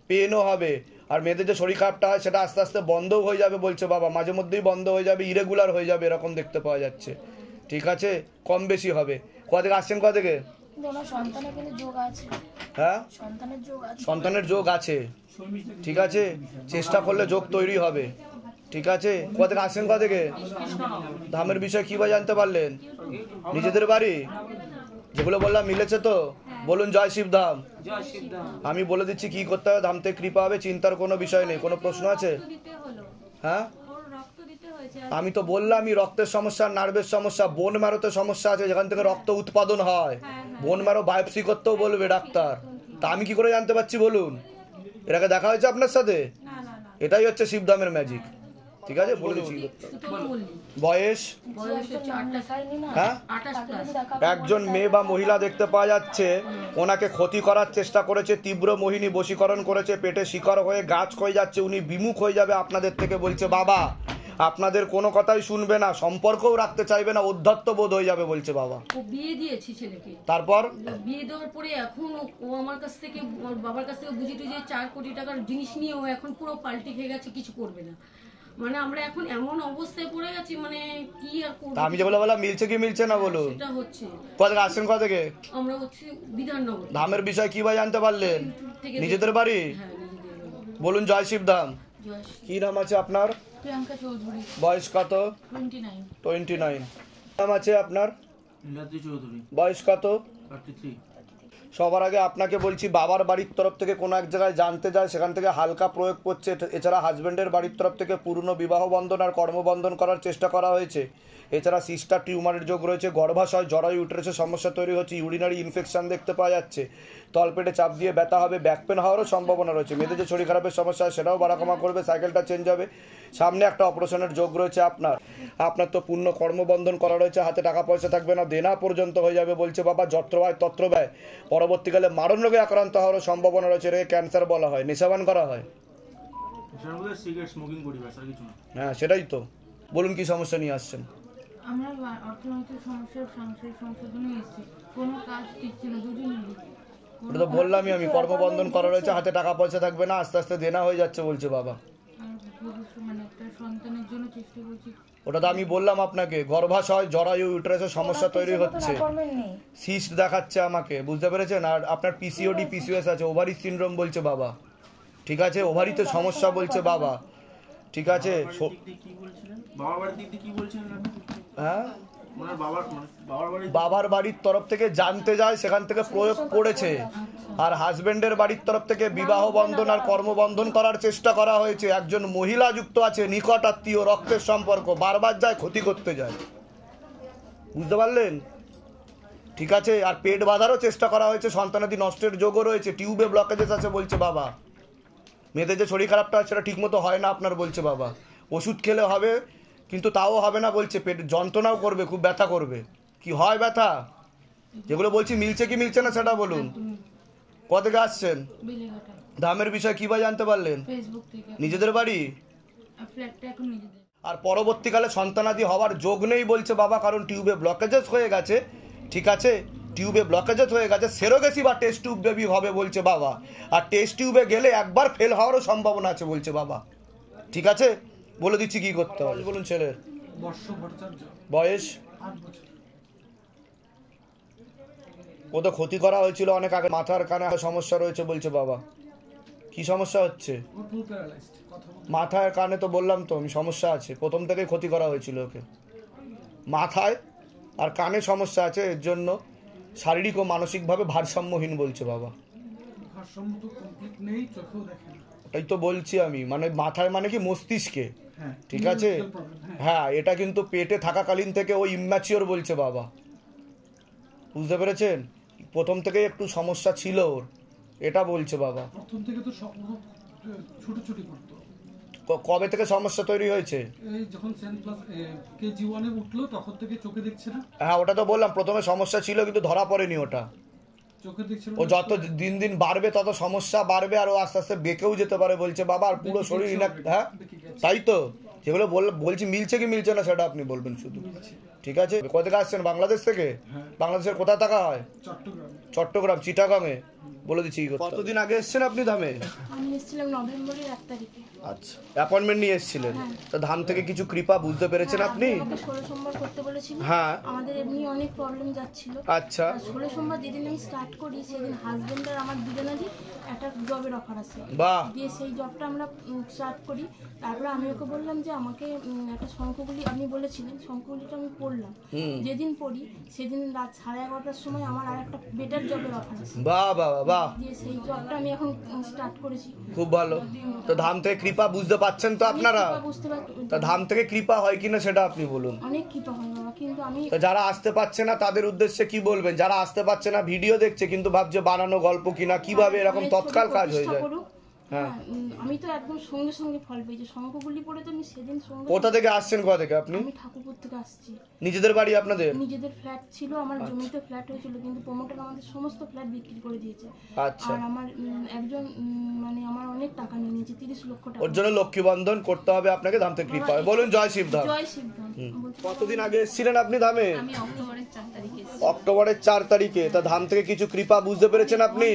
পেনও হবে। আর মেয়েদের যে শরীর খারাপটা হয় সেটা আস্তে আস্তে বন্ধও হয়ে যাবে বলছে বাবা, মাঝে মধ্যেই বন্ধ হয়ে যাবে, ইরেগুলার হয়ে যাবে, এরকম দেখতে পাওয়া যাচ্ছে। ঠিক আছে, কম বেশি হবে। কোথা থেকে আসছেন, কোথা থেকে? হ্যাঁ, সন্তানের যোগ আছে। ঠিক আছে, চেষ্টা করলে যোগ তৈরি হবে। ঠিক আছে, কোথা থেকে আসছেন, কোথা থেকে? ধামের বিষয় কিভাবে জানতে পারলেন? নিজেদের বাড়ি যেগুলো বললাম মিলেছে তো? বলুন জয় শিবধাম। আমি বলে দিচ্ছি কি করতে হবে, ধাম থেকে কৃপা হবে, চিন্তার কোনো বিষয় নেই। কোনো প্রশ্ন আছে? হ্যাঁ, আমি তো বললামই রক্তের সমস্যা, নার্ভের সমস্যা, বোন ম্যারোতে সমস্যা আছে, যেখান থেকে রক্ত উৎপাদন হয়। বোন ম্যারো বায়োপসি করতেও বলবে ডাক্তার। তা আমি কি করে জানতে পারছি বলুন? এটাকে দেখা হয়েছে আপনার সাথে? এটাই হচ্ছে শিবধামের ম্যাজিক। ঠিক আছে, বলে দিচ্ছি। বয়স? হ্যাঁ, একজন মেয়ে বা মহিলা দেখতে পাওয়া যাচ্ছে, ওনাকে ক্ষতি করার চেষ্টা করেছে, তীব্র মোহিনী বশীকরণ করেছে, পেটে শিকড় হয়ে গাছ হয়ে যাচ্ছে, উনি বিমুখ হয়ে যাবে আপনাদের থেকে বলছে বাবা। আপনাদের কোনো কথাই শুনবে না, সম্পর্কও রাখতে চাইবে না, অধ্যত্ত বোধ হয়ে যাবে বলছে বাবা। ও বিয়ে দিয়েছি ছেলেকে, তারপর বিয়ে দেওয়ার পরে এখন ও আমার কাছ থেকে, ওর বাবার কাছ থেকে বুঝিয়ে টুঝিয়ে 4 কোটি টাকার জিনিস নিয়ে ও এখন পুরো পাল্টি খেয়ে গেছে, কিছু করবে না। মানে আমরা এখন এমন অবস্থায় পড়ে গেছি, মানে কি আর করব। আমি যেগুলো বললাম মিলছে কি মিলছে না বলুন? এটা হচ্ছে। কোথা থেকে আসছেন, কোথা থেকে? আমরা হচ্ছে বিধাননগর। ধামের বিষয় কিভাবে জানতে পারলেন? নিজেদের বাড়ি? বলুন জয় শিবধাম। কি নাম আছে আপনার? প্রিয়াঙ্কা চৌধুরী। বয়স কত? 29। 29। নাম আছে আপনার? নীলাদ্রি চৌধুরী। বয়স কত? 33। সবার আগে আপনাকে বলছি, বাবার বাড়ির তরফ থেকে কোনো এক জায়গায় জানতে যায়, সেখান থেকে হালকা প্রয়োগ করছে। এছাড়া হাজব্যান্ডের বাড়ির তরফ থেকে পূর্ণ বিবাহ বন্ধন আর কর্মবন্ধন করার চেষ্টা করা হয়েছে। এছাড়া সিস্টার টিউমারের যোগ রয়েছে, গর্ভাশয়, জরায়ু, ইউটেরাসের সমস্যা তৈরি হচ্ছে, ইউরিনারি ইনফেকশন দেখতে পাওয়া যাচ্ছে, তলপেটে চাপ দিয়ে ব্যথা হবে, ব্যাক পেন হওয়ারও সম্ভাবনা রয়েছে। মেয়েদের যে শরীর খারাপের সমস্যা সেটাও বাড়াকমা করবে, সাইকেলটা চেঞ্জ হবে, সামনে একটা অপারেশনের যোগ রয়েছে। আপনার তো পূর্ণ কর্মবন্ধন করা রয়েছে, হাতে টাকা পয়সা থাকবে না, দেনা পর্যন্ত হয়ে যাবে বলছে বাবা। যত্র ব্যয় তত্র ব্যয়, পরবর্তীকালে মারণ রোগে আক্রান্ত হওয়ারও সম্ভাবনা রয়েছে। এটাকে ক্যান্সার বলা হয়, নেশাবান করা হয়। হ্যাঁ সেটাই তো। বলুন কি সমস্যা নিয়ে আসছেন? আমরা অর্থনৈতিক সমস্যার সাংসারিক সংশোধনে এসেছি, কোনো কাজ টিকছে না দুদিনেরই। ওটা তো বললামই আমি, কর্মবন্ধন করা রয়েছে, হাতে টাকা পয়সা থাকবে না, আস্তে আস্তে দেনা হয়ে যাচ্ছে বলছে বাবা। মানে একটা সন্তানের জন্য চেষ্টা করছি। ওটা তো আমি বললাম আপনাকে, গর্ভাশয়, জরায়ু, ইউটেরাসের সমস্যা তৈরি হচ্ছে, সিস্ট দেখাচ্ছে আমাকে, বুঝতে পেরেছেন? আর আপনার পিসিওডি, পিসিওএস আছে, ওভারি সিনড্রোম বলছে বাবা। ঠিক আছে, ওভারিতে সমস্যা বলছে বাবা। ঠিক আছে, হ্যাঁ বাবার বাড়ির তরফ থেকে জানতে যায়, সেখান থেকে প্রয়োগ করেছে। আর হাজবেন্ডের বাড়ির তরফ থেকে বিবাহ বন্ধন আর কর্মবন্ধন করার চেষ্টা করা হয়েছে। একজন মহিলা যুক্ত আছে, নিকট আত্মীয়, রক্তের সম্পর্ক, বারবার যায়, ক্ষতি করতে যায়, বুঝতে পারলেন? ঠিক আছে, আর পেট বাঁধারও চেষ্টা করা হয়েছে, সন্তানাদি নষ্টের যোগও রয়েছে, টিউবে ব্লকেজেস আছে বলছে বাবা। মেয়েদের যে শরীর খারাপটা হয় সেটা ঠিকমতো হয় না আপনার বলছে বাবা। ওষুধ খেলে হবে, কিন্তু তাও হবে না বলছে, পেট যন্ত্রণাও করবে, খুব ব্যথা করবে। কি হয় ব্যথা? যেগুলো বলছি মিলছে কি মিলছে না সেটা বলুন। কোথা থেকে আসছেন? দামের বিষয় কিভাবে জানতে পারলেন? নিজেদের বাড়ি? আর পরবর্তীকালে সন্তানাদি হওয়ার যোগ নেই বলছে বাবা, কারণ টিউবে ব্লকেজেস হয়ে গেছে। ঠিক আছে, টিউবে ব্লকেজেস হয়ে গেছে, সেরোগেসি বা টেস্ট টিউব বেবি হবে বলছে বাবা। আর টেস্ট টিউবে গেলে একবার ফেল হওয়ারও সম্ভাবনা আছে বলছে বাবা। ঠিক আছে, বলে দিচ্ছি কি করতে হবে। বলুন ছেলের বয়স? ও তো ক্ষতি করা হয়েছিল অনেক আগে, মাথার কানে সমস্যা রয়েছে বলছে বাবা। কি সমস্যা হচ্ছে? মাথায় কানে তো বললাম তো আমি, সমস্যা আছে, প্রথম থেকেই ক্ষতি করা হয়েছিল ওকে। মাথায় আর কানে সমস্যা আছে, এর জন্য শারীরিক ও মানসিকভাবে ভারসাম্যহীন বলছে বাবা। এই তো বলছি আমি, মানে মাথায় মানে কি মস্তিষ্কে। ঠিক আছে, হ্যাঁ এটা কিন্তু পেটে থাকাকালীন থেকে ও ইম্যাচিওর বলছে বাবা, বুঝতে পেরেছেন? প্রথম থেকে একটু সমস্যা ছিল ওর, এটা বলছে বাবা। প্রথম থেকে তো ছুটোছুটি করতো। কবে থেকে সমস্যা তৈরি হয়েছে? এই যখন কেজি 1 এ উঠলো তখন থেকে চোখে দেখছে না। হ্যাঁ ওটা তো বললাম, প্রথমে সমস্যা ছিল কিন্তু ধরা পড়েনি ওটা। চোখে দেখছে ও যত দিন দিন বাড়বে তত সমস্যা বাড়বে, আর ও আস্তে আস্তে বেঁকেও যেতে পারে বলছে বাবা। আর পুরো শরীর হ্যাঁ তাই তো, যেগুলো বলছি মিলছে কি মিলছে না সেটা আপনি বলবেন শুধু। ঠিক আছে, কোথা থেকে আসছেন? বাংলাদেশ থেকে? বাংলাদেশের কোথা থাকা হয়? চট্টগ্রাম, চিটাগাঙে। বলে দিচ্ছি কতদিন আগে এসেছেন আপনি ধামে? আমি এসেছিলাম নভেম্বরের 1 তারিখে। আচ্ছা, অ্যাপয়েন্টমেন্ট নিয়ে এসেছিলেন। তো ধাম থেকে কিছু কৃপা বুঝতে পেরেছেন আপনি? আমাকে 16 সোমবার করতে বলেছিল। হ্যাঁ, আমাদের এমনি অনেক প্রবলেম যাচ্ছিল। আচ্ছা, 16 সোমবার যেদিন আমি স্টার্ট করি সেদিন হাজবেন্ড আর আমার দুজনেরই একটা জবের অফার আছে। বাহ। দিয়ে সেই জবটা আমরা স্টার্ট করি। তারপরে আমি ওকে বললাম যে আমাকে একটা শঙ্খগুলি, আপনি বলেছিলেন শঙ্খগুলিটা আমি পড়লাম। যেদিন পড়ি সেদিন রাত 11:30টার সময় আমার আর একটা বেটার জবের অফার আছে। বাহ বাহ বাহ। দিয়ে সেই জবটা আমি এখন স্টার্ট করেছি। খুব ভালো। তো ধাম থেকে কৃপা বুঝতে পাচ্ছেন তো আপনারা? তা ধাম থেকে কৃপা হয় কিনা সেটা আপনি বলুন। অনেক কৃপা হয় বাবা, কিন্তু আমি তো যারা আসতে পারছে না তাদের উদ্দেশ্যে কি বলবেন? যারা আসতে পারছে না ভিডিও দেখছে কিন্তু ভাবছে বানানো গল্প কিনা, কিভাবে এরকম তৎকাল কাজ হয়ে যায়। হ্যাঁ, আমি তো একদম সঙ্গে সঙ্গে ফল পেয়েছি। শঙ্খগুলি পড়ে তো আমি সেদিন সঙ্গে। কোথা থেকে আসছেন? কোথা থেকে আপনি? আমি ঠাকুরপুর থেকে আসছি। নিজেদের বাড়ি আপনাদের? নিজেদের ফ্ল্যাট ছিল, আমার জমিতে ফ্ল্যাট হয়েছিল, কিন্তু প্রমোটার আমাদের সমস্ত ফ্ল্যাট বিক্রি করে দিয়েছে। আচ্ছা। আর আমার একজন মানে আমার অনেক টাকা নিয়ে নিয়েছে, 30 লক্ষ টাকা। ওর জন্য লক্ষ্মী বন্ধন করতে হবে আপনাকে, ধাম থেকে কৃপা হয়। বলুন জয় শিবধাম। জয় শিবধাম। কতদিন আগে এসেছিলেন আপনি ধামে? আমি অক্টোবরের 4 তারিখে। অক্টোবরের 4 তারিখে। তা ধাম থেকে কিছু কৃপা বুঝতে পেরেছেন আপনি?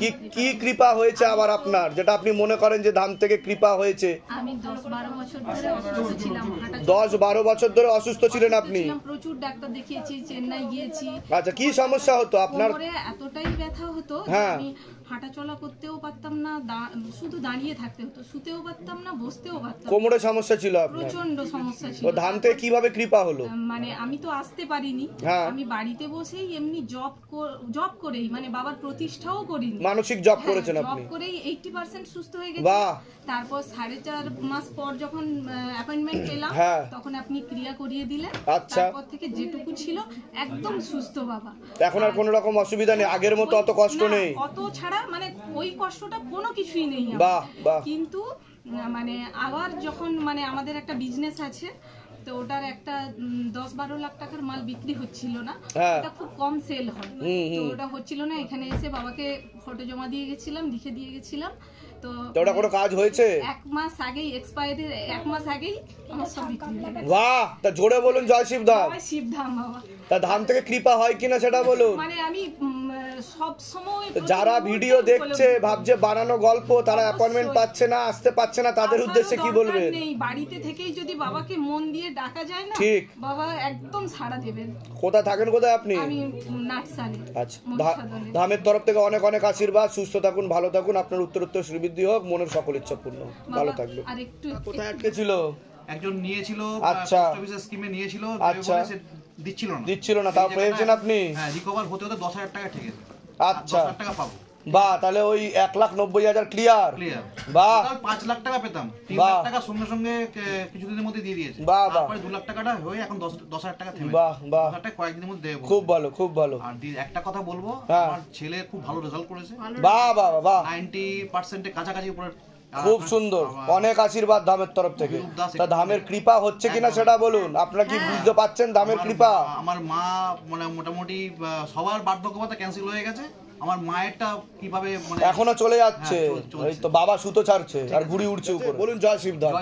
কি কি কৃপা হয়েছে আবার আপনার, যেটা আপনি মনে করেন যে ধাম থেকে কৃপা হয়েছে? আমি 10-12 বছর ধরে অসুস্থ ছিলাম। 10-12 বছর ধরে অসুস্থ ছিলেন আপনি? প্রচুর ডাক্তার দেখিয়েছি, চেন্নাই গিয়েছি। আচ্ছা, কি সমস্যা হতো আপনার? কোমরে এতটাই ব্যথা হতো, হ্যাঁ, আমি হাঁটাচলা করতেও পারতাম না, শুধু দাঁড়িয়ে থাকতে হতো, শুতেও পারতাম না, বসতেও পারতাম না। কোমরে সমস্যা ছিল আপনার? প্রচন্ড সমস্যা ছিল। তো ধাম থেকে কিভাবে কৃপা হলো? মানে আমি তো আসতে পারিনি, আমি বাড়িতে বসেই এমনি জব করেই, মানে বাবার প্রতিষ্ঠাও করিনি, মানসিক জব করেছেন আপনি? জব করেই 80% সুস্থ হয়ে গেছি। তারপর 4.5 মাস পর যখন অ্যাপয়েন্টমেন্ট পেলাম তখন আপনি ক্রিয়া করিয়ে দিলেন। তারপর থেকে যেটুকু ছিল একদম সুস্থ বাবা। এখন আর কোনো রকম অসুবিধা নেই, আগের মতো অত কষ্ট নেই? অত ছাড়া মানে ওই কষ্টটা কোনো কিছুই নেই। কিন্তু মানে আবার যখন মানে আমাদের একটা বিজনেস আছে, তো ওটার একটা 10-12 লাখ টাকার মাল বিক্রি হচ্ছিল না, ওটা খুব কম সেল হয়, তো ওটা হচ্ছিল না। এখানে এসে বাবাকে ফটো জমা দিয়ে গেছিলাম, লিখে দিয়ে গেছিলাম, তো ওটা কোনো কাজ হয়েছে? 1 মাস আগেই এক্সপায়ারি, 1 মাস আগেই আমার সব বিক্রি হয়ে গেছে। বাহ! তা জোরে বলুন জয় শিবধাম। জয় শিবধাম বাবা। তা ধাম থেকে কৃপা হয় কিনা সেটা বলুন। মানে আমি সব সময় যারা ভিডিও দেখছে ভাবছে বানানো গল্প, তারা অ্যাপয়েন্টমেন্ট পাচ্ছে না, আসতে পাচ্ছে না, তাদের উদ্দেশ্যে কি বলবেন? বাড়িতে থেকেই যদি বাবাকে মন দিয়ে ডাকা যায় না, বাবা একদম সাড়া দেবেন। কোথায় থাকেন, কোথায় আপনি? আমি নাটসালে। আচ্ছা, ধামের তরফ থেকে অনেক অনেক আশীর্বাদ, সুস্থ থাকুন, ভালো থাকুন, আপনার উত্তরোত্তর শ্রীবৃদ্ধি হোক, মনের সকল ইচ্ছা পূর্ণ, ভালো থাকবেন। আর একটু কোথায় আটকে ছিল? একজন নিয়েছিল, আচ্ছা, পোস্ট অফিসের স্কিমে নিয়েছিল, আচ্ছা, দিচ্ছিল না, তাও পেয়েছেন আপনি? হ্যাঁ, রিকভার হতে হতে 10,000 টাকা ঠিক আছে। আচ্ছা, 10,000 টাকা পাবো। বাহ, তাহলে ওই 1,90,000 ক্লিয়ার। বাহ, 5 লাখ টাকা পেতাম, 3 লাখ টাকা সঙ্গে সঙ্গে কিছুদিনের মধ্যে দিয়ে দিয়েছে। তারপরে 2 লাখ টাকাটা হয়ে এখন 10,000 টাকা থেমে। বাহ বাহ, 10,000 টাকা কয়েকদিনের মধ্যে দেব। খুব ভালো, খুব ভালো। আর একটা কথা বলবো, আমার ছেলে খুব ভালো রেজাল্ট করেছে। বাহ বাহ বাহ, 90% এর কাছাকাছি উপরে। খুব সুন্দর, অনেক আশীর্বাদ ধামের তরফ থেকে। তা ধামের কৃপা হচ্ছে কিনা সেটা বলুন। আপনারা কি বুঝতে পারছেন ধামের কৃপা? আমার মা মানে মোটামুটি সবার বার্ধক্যভাতা ক্যান্সেল হয়ে গেছে, আমার মায়েরটা কিভাবে মানে এখনো চলে যাচ্ছে। এই তো বাবা সুতো ছাড়ছে আর ঘুড়ি উড়ছে উপরে। বলুন জয় শিবধাম।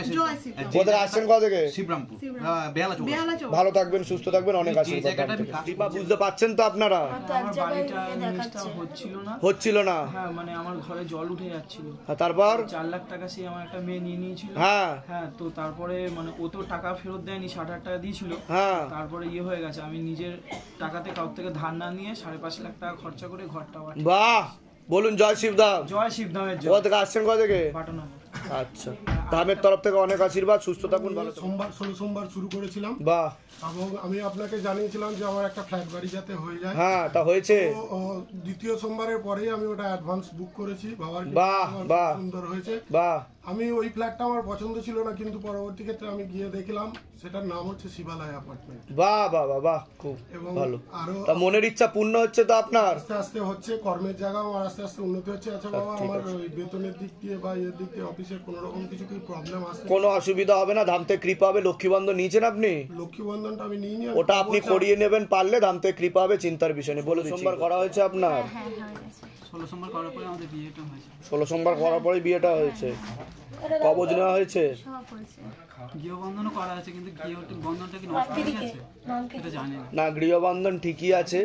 কোথায় আসছেন, কোথা থেকে? শিবরামপুর, বেহালা চৌক। ভালো থাকবেন, সুস্থ থাকবেন, অনেক আশীর্বাদ। কৃপা বুঝতে পারছেন তো আপনারা? আমার বাড়িটা জিনিসটা হচ্ছিল না। হ্যাঁ, মানে আমার ঘরে জল উঠে যাচ্ছিল। তারপর 4 লাখ টাকা সে আমার একটা মেয়ে নিয়ে নিয়েছিল। হ্যাঁ, তো তারপরে মানে ও তো টাকা ফেরত দেয়নি, 60,000 টাকা দিয়েছিল। তারপরে হয়ে গেছে, আমি নিজের টাকাতে কাউর থেকে ধার না নিয়ে 5.5 লাখ টাকা খরচা করে ঘরটা। বাহ, বলুন জয় শিবধাম। জয় শিবধামের জয়। কোথা থেকে আসছেন, কোথা থেকে? আচ্ছা, ধামের তরফ থেকে অনেক আশীর্বাদ, সুস্থ থাকুন, ভালো থাকুন। সোমবার শুরু করেছিলাম। বাহ, এবং আমি আপনাকে জানিয়েছিলাম যে আমার একটা ফ্ল্যাট বাড়ি যাতে হয়ে যায়। হ্যাঁ, তা হয়েছে। দ্বিতীয় সোমবারের পরেই আমি ওটা অ্যাডভান্স বুক করেছি। বাবার বাহ বাহ, সুন্দর হয়েছে। বাহ, আমি ওই ফ্ল্যাটটা আমার পছন্দ ছিল না, কিন্তু পরবর্তী ক্ষেত্রে আমি গিয়ে দেখলাম সেটার নাম হচ্ছে শিবালয় অ্যাপার্টমেন্ট। বাহ বাহ বাহ বাহ, খুব ভালো। আরো তা মনের ইচ্ছা পূর্ণ হচ্ছে তো আপনার? আস্তে আস্তে হচ্ছে, কর্মের জায়গা আমার আস্তে আস্তে উন্নতি হচ্ছে। আচ্ছা বাবা, আমার ওই বেতনের দিক দিয়ে বা এর দিক দিয়ে অফিসের কোনো রকম কিছু কি প্রবলেম আসছে? কোনো অসুবিধা হবে না, ধাম থেকে কৃপা হবে। লক্ষ্মী বন্ধন নিয়েছেন আপনি? লক্ষ্মী বন্ধনটা আমি নিয়ে নিয়ে ওটা আপনি করিয়ে নেবেন, পারলে ধাম থেকে কৃপা হবে, চিন্তার বিষয় নেই। বলে সোমবার করা হয়েছে আপনার? 16 সোমবার করার পরে আমাদের বিয়েটা হয়েছে। 16 সোমবার করার পরে বিয়েটা হয়েছে। কবজ নেওয়া হয়েছে? গৃহবন্ধনও করা আছে, কিন্তু গৃহবন্ধনটা কি নষ্ট হয়ে গেছে এটা জানি না। না, গৃহবন্ধন ঠিকই আছে,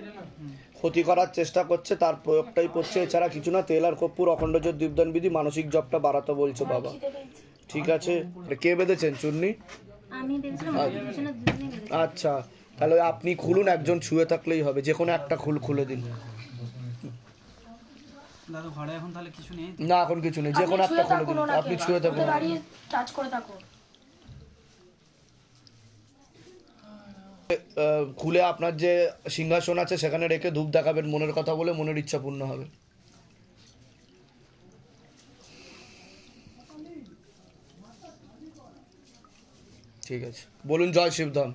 ক্ষতি করার চেষ্টা করছে, তার প্রয়োগটাই করছে, এছাড়া কিছু না। তেল আর কর্পূর, অখণ্ড জোর, দীপদান বিধি, মানসিক জপটা বাড়াতে বলছে বাবা। ঠিক আছে। কে বেঁধেছেন চুন্নি? আচ্ছা, তাহলে আপনি খুলুন, একজন ছুঁয়ে থাকলেই হবে, যে কোনো একটা খুলে দিন। দাদা ঘরে এখন তাহলে কিছু নেই? না, এখন কিছু নেই, যে কোনো একটা খুলে দিন, আপনি ছুঁয়ে থাকুন। টাচ করে থাকুন। খুলে আপনার যে সিংহাসন আছে সেখানে রেখে ধূপ দেখাবেন, মনের কথা বলে, মনের ইচ্ছা পূর্ণ হবে। ঠিক আছে, বলুন জয় শিবধাম।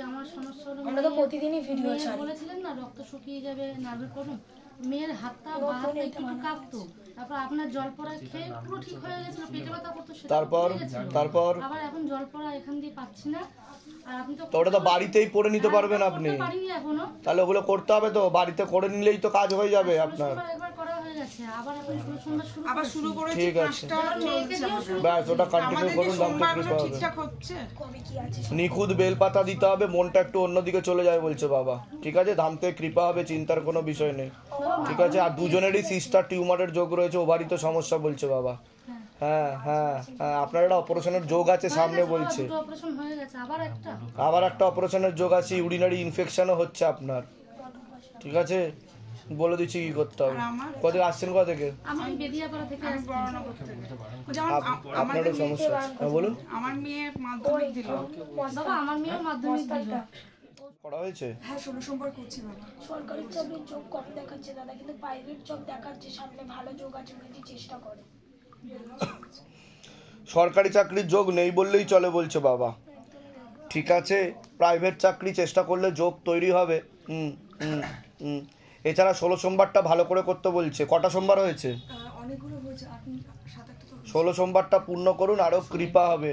আমার সমস্যা হলো, আমরা তো প্রতিদিনই ভিডিও ছাড়ি। বলেছিলেন না রক্ত শুকিয়ে যাবে, নার্ভের প্রবলেম। মেয়ের হাতটা বা হাতটা একটু কাঁপতো, তারপর আপনার জল পড়া খেয়ে পুরো ঠিক হয়ে গেছিল, পেটে ব্যথা করতো, তারপর আবার এখন জল পড়া এখান দিয়ে পাচ্ছি না। আর আপনি তো ওটা তো বাড়িতেই পড়ে নিতে পারবেন আপনি। পারিনি এখনো, তাহলে ওগুলো করতে হবে তো, বাড়িতে করে নিলেই তো কাজ হয়ে যাবে আপনার। একবার করা হয়ে গেছে, আবার এখন শুরু করেছি। ঠিক আছে, ব্যাস, ওটা কন্টিনিউ করুন, ঠিকঠাক হচ্ছে। নিখুঁত বেলপাতা দিতে হবে, মনটা একটু অন্যদিকে চলে যায় বলছে বাবা। ঠিক আছে, ধাম থেকে কৃপা হবে, চিন্তার কোনো বিষয় নেই। ঠিক আছে। আর দুজনেরই সিস্টার টিউমারের যোগ রয়েছে, ওভারিতে সমস্যা বলছে বাবা। হ্যাঁ হ্যাঁ হ্যাঁ, আপনার একটা অপারেশনের যোগ আছে সামনে বলছে। আবার একটা অপারেশনের যোগ আছে, ইউরিনারি ইনফেকশনও হচ্ছে আপনার। ঠিক আছে, বলে দিচ্ছি কি করতে হবে। কোথা থেকে আসছেন, কোথা থেকে? আমি বেদিয়াপাড়া থেকে আসছি। আপনারও সমস্যা বলুন। আমার মেয়ে মাধ্যমিক দিল। বাবা আমার মেয়েও মাধ্যমিক দিল। পড়া হয়েছে? হ্যাঁ 16 সোমবার করছি বাবা। সরকারি চাকরির যোগ কম দেখাচ্ছে দাদা, কিন্তু প্রাইভেট জব দেখাচ্ছে সামনে ভালো যোগ আছে, যদি চেষ্টা করে। সরকারি চাকরির যোগ নেই বললেই চলে বলছে বাবা। ঠিক আছে, প্রাইভেট চাকরি চেষ্টা করলে যোগ তৈরি হবে। এছাড়া 16 সোমবারটা ভালো করে করতে বলছে। কটা সোমবার হয়েছে? অনেকগুলো হয়েছে, 7-8টা তো। 16 সোমবারটা পূর্ণ করুন, আরও কৃপা হবে।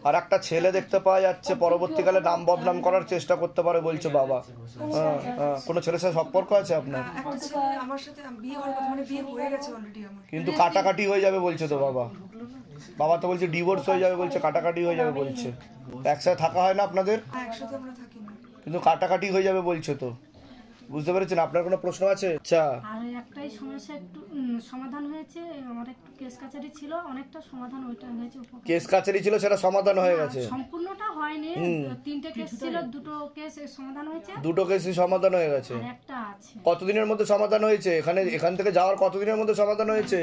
আর একটা ছেলে দেখতে পাওয়া যাচ্ছে, পরবর্তীকালে নাম বদনাম করার চেষ্টা করতে পারে বলছে বাবা। কোনো ছেলের সাথে সম্পর্ক আছে আপনার? আমার সাথে বিয়ে হওয়ার কথা, মানে বিয়ে হয়ে গেছে অলরেডি আমার। কিন্তু কাটাকাটি হয়ে যাবে বলছে তো বাবা। বাবা তো বলছে ডিভোর্স হয়ে যাবে বলছে, কাটাকাটি হয়ে যাবে বলছে। একসাথে থাকা হয় না আপনাদের? একসাথে আমরা থাকি না, কিন্তু কাটাকাটি হয়ে যাবে বলছে তো। বুঝতে পেরেছেন? আপনার কোনো প্রশ্ন আছে? আচ্ছা, আর একটাই সমস্যা একটু সমাধান হয়েছে, আমার একটু কেস কাচারি ছিল, অনেকটা সমাধান ওইটা হয়েছে। কেস কাচারি ছিল, সেটা সমাধান হয়ে গেছে? সম্পূর্ণটা হয়নি, 3টে কেস ছিল, 2টো কেস সমাধান হয়েছে। 2টো কেসই সমাধান হয়ে গেছে। আর একটা আছে। কতদিনের মধ্যে সমাধান হয়েছে? এখান থেকে যাওয়ার কতদিনের মধ্যে সমাধান হয়েছে?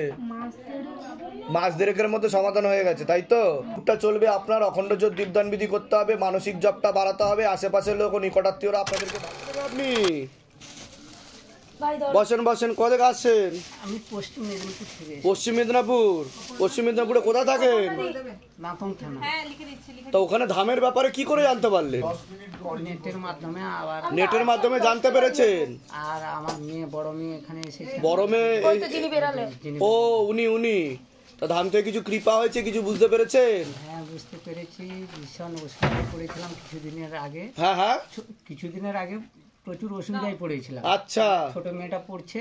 মাস দেড়েকের মধ্যে সমাধান হয়ে গেছে, তাই তো? ওটা চলবে আপনার। অখণ্ড জোর দীপদান বিধি করতে হবে, মানসিক জপটা বাড়াতে হবে, আশেপাশের লোক ও নিকটাত্মীয়রা আপনাদেরকে। আপনি বসেন বসেন। কোথা থেকে আসছেন? আমি পশ্চিম মেদিনীপুর থেকে। পশ্চিম মেদিনীপুর? পশ্চিম মেদিনীপুরে কোথায় থাকেন? নাতন থানা। তো ওখানে ধামের ব্যাপারে কি করে জানতে পারলেন? নেটের মাধ্যমে। আবার নেটের মাধ্যমে জানতে পেরেছেন? আর আমার মেয়ে, বড় মেয়ে এখানে এসেছে। বড় মেয়ে? ও উনি তা ধাম থেকে কিছু কৃপা হয়েছে, কিছু বুঝতে পেরেছেন? হ্যাঁ বুঝতে পেরেছি, ভীষণ অসুবিধায় পড়েছিলাম কিছুদিনের আগে। হ্যাঁ কিছুদিনের আগে প্রচুর অসুবিধায় পড়েছিলাম। আচ্ছা, ছোট মেয়েটা পড়ছে।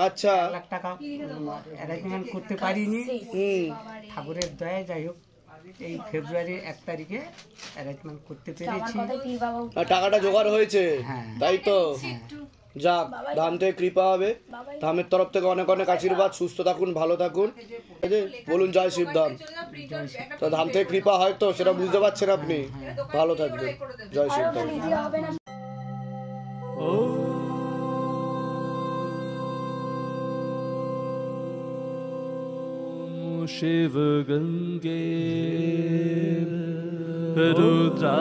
আচ্ছা, 1 লাখ টাকা অ্যারেঞ্জমেন্ট করতে পারিনি। ঠাকুরের দয়ায় যাই হোক এই ফেব্রুয়ারি 1 তারিখে অ্যারেঞ্জমেন্ট করতে পেরেছি। টাকাটা জোগাড় হয়েছে, তাই তো? যাক, ধাম থেকে কৃপা হবে। ধামের তরফ থেকে অনেক অনেক আশীর্বাদ। সুস্থ থাকুন, ভালো থাকুন। বলুন জয় শিবধাম। তো ধাম থেকে কৃপা হয়তো সেটা বুঝতে পারছেন আপনি। ভালো থাকবেন, জয় শিবধাম। शिव गंगे रुद्रा